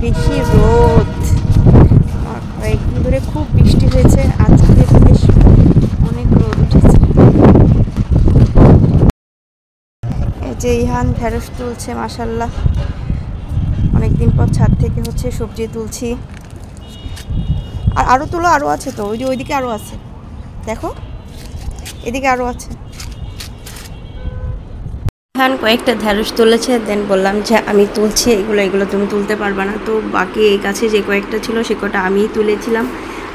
বেশি রোদ, আর কয়েকদিন ধরে খুব বৃষ্টি হয়েছে, আজকে বেশ অনেক রোদ উঠেছে। এই যে ইহান ঢেঁড়স তুলছে, মাশাল্লাহ অনেকদিন পর ছাদ থেকে হচ্ছে সবজি তুলছি। আর আরও তুলো, আরও আছে তো, ওই যে ওইদিকে আরও আছে, দেখো এদিকে আরও আছে। ইহান কয়েকটা ঢেঁড়স তুলেছে, দেন বললাম যে আমি তুলছি এগুলো তুমি তুলতে পারবে না। তো বাকি এই গাছে যে কয়েকটা ছিল সে কটা আমিই তুলেছিলাম।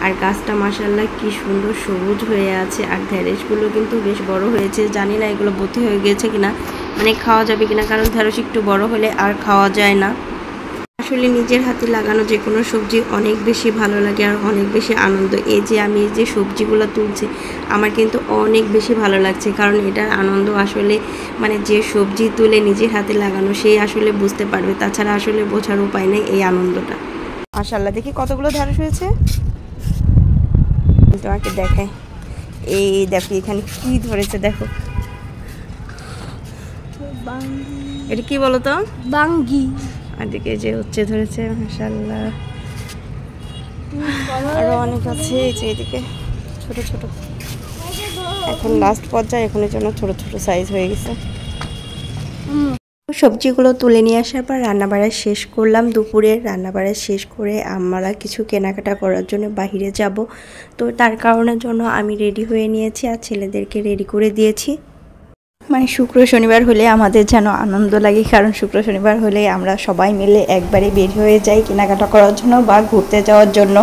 আর গাছটা মাশাল্লাহ কি সুন্দর সবুজ হয়ে আছে, আর ঢেঁড়সগুলো কিন্তু বেশ বড় হয়েছে। জানি না এগুলো বতি হয়ে গেছে কিনা, মানে খাওয়া যাবে কিনা, কারণ ঢেঁড়স একটু বড় হলে আর খাওয়া যায় না। আসলে নিজের হাতে লাগানো যে কোনো সবজি অনেক বেশি ভালো লাগে আর অনেক বেশি আনন্দ। এই যে আমি যে সবজিগুলো তুলছি আমার কিন্তু অনেক বেশি ভালো লাগছে, কারণ এটার আনন্দ আসলে মানে যে সবজি তুলে নিজের হাতে লাগানো সেই আসলে বুঝতে পারবে, তাছাড়া আসলে বোঝার উপায় নেই এই আনন্দটা। মাশাআল্লাহ, দেখি কতগুলো ঢেঁড়স হয়েছে তোমাকে দেখাই। এই দেখো এখানে কি ধরেছে, দেখো এটা কি বলো তো? বাঙ্গি। এদিকে যে হচ্ছে ধরেছে, মাশাআল্লাহ আরো অনেক আছে। এই যে এদিকে ছোট ছোট, এখন লাস্ট পর্যায়ে, এখন এর জন্য ছোট ছোট সাইজ হয়ে গেছে। সবজিগুলো তুলে নিয়ে আসার পর রান্নাবাড়া শেষ করলাম। দুপুরে রান্নাবাড়া শেষ করে আমরা কিছু কেনাকাটা করার জন্য বাইরে যাব। তো তার কারণের জন্য আমি রেডি হয়ে নিয়েছি আর ছেলেদেরকে রেডি করে দিয়েছি। মানে শুক্র শনিবার হলে আমাদের যেন আনন্দ লাগে, কারণ শুক্র শনিবার হলে আমরা সবাই মিলে একবারে বের হয়ে যাই কেনাকাটা করার জন্য বা ঘুরতে যাওয়ার জন্য।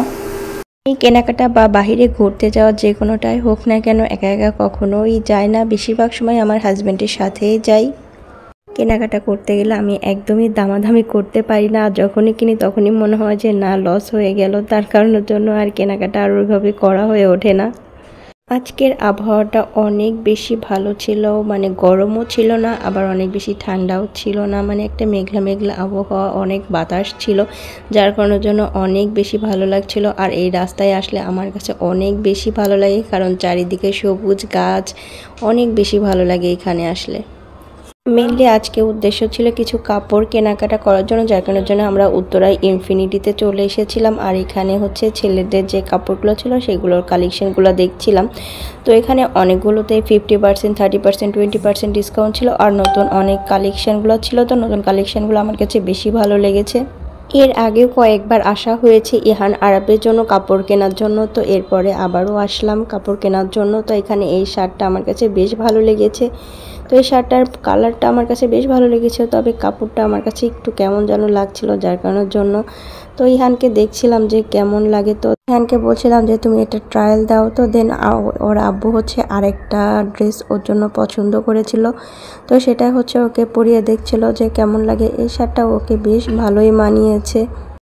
এই কেনাকাটা বা বাহিরে ঘুরতে যাওয়ার যে কোনোটাই হোক না কেন, একা একা কখনোই যায় না, বেশিরভাগ সময় আমার হাজব্যান্ডের সাথেই যাই। কেনাকাটা করতে গেলে আমি একদমই দামাদামি করতে পারি না, আর যখনই কিনি তখনই মনে হয় যে না লস হয়ে গেল, তার কারণের জন্য আর কেনাকাটা আর ওইভাবে করা হয়ে ওঠে না। আজকের আবহাওয়াটা অনেক বেশি ভালো ছিল, মানে গরমও ছিল না আবার অনেক বেশি ঠান্ডাও ছিল না, মানে একটা মেঘলা মেঘলা আবহাওয়া, অনেক বাতাস ছিল, যার কারণের জন্য অনেক বেশি ভালো লাগছিল। আর এই রাস্তায় আসলে আমার কাছে অনেক বেশি ভালো লাগে, কারণ চারিদিকে সবুজ গাছ, অনেক বেশি ভালো লাগে এখানে আসলে। মেনলি আজকে উদ্দেশ্য ছিল কিছু কাপড় কেনাকাটা করার জন্য, যার কারণের জন্য আমরা উত্তরায় ইনফিনিটিতে চলে এসেছিলাম। আর এখানে হচ্ছে ছেলেদের যে কাপড়গুলো ছিল সেগুলোর কালেকশনগুলো দেখছিলাম। তো এখানে অনেকগুলোতে 50%, 30%, 20% ডিসকাউন্ট ছিল, আর নতুন অনেক কালেকশনগুলো ছিল। তো নতুন কালেকশনগুলো আমার কাছে বেশি ভালো লেগেছে। এর আগেও কয়েকবার আসা হয়েছে ইহান আরাবের জন্য কাপড় কেনার জন্য, তো এরপরে আবারও আসলাম কাপড় কেনার জন্য। তো এখানে এই শার্টটা আমার কাছে বেশ ভালো লেগেছে। তো এই শার্টটার কালারটা আমার কাছে বেশ ভালো লেগেছে, তবে কাপড়টা আমার কাছে একটু কেমন যেন লাগছিল, যার কারণের জন্য তো ইহানকে দেখছিলাম যে কেমন লাগে। তো ইহানকে বলছিলাম যে তুমি এটা ট্রায়াল দাও। তো দেন ওর আব্বু হচ্ছে আরেকটা ড্রেস ওর জন্য পছন্দ করেছিল, তো সেটা হচ্ছে ওকে পরিয়ে দেখছিল যে কেমন লাগে। এই শার্টটা ওকে বেশ ভালোই মানিয়েছে।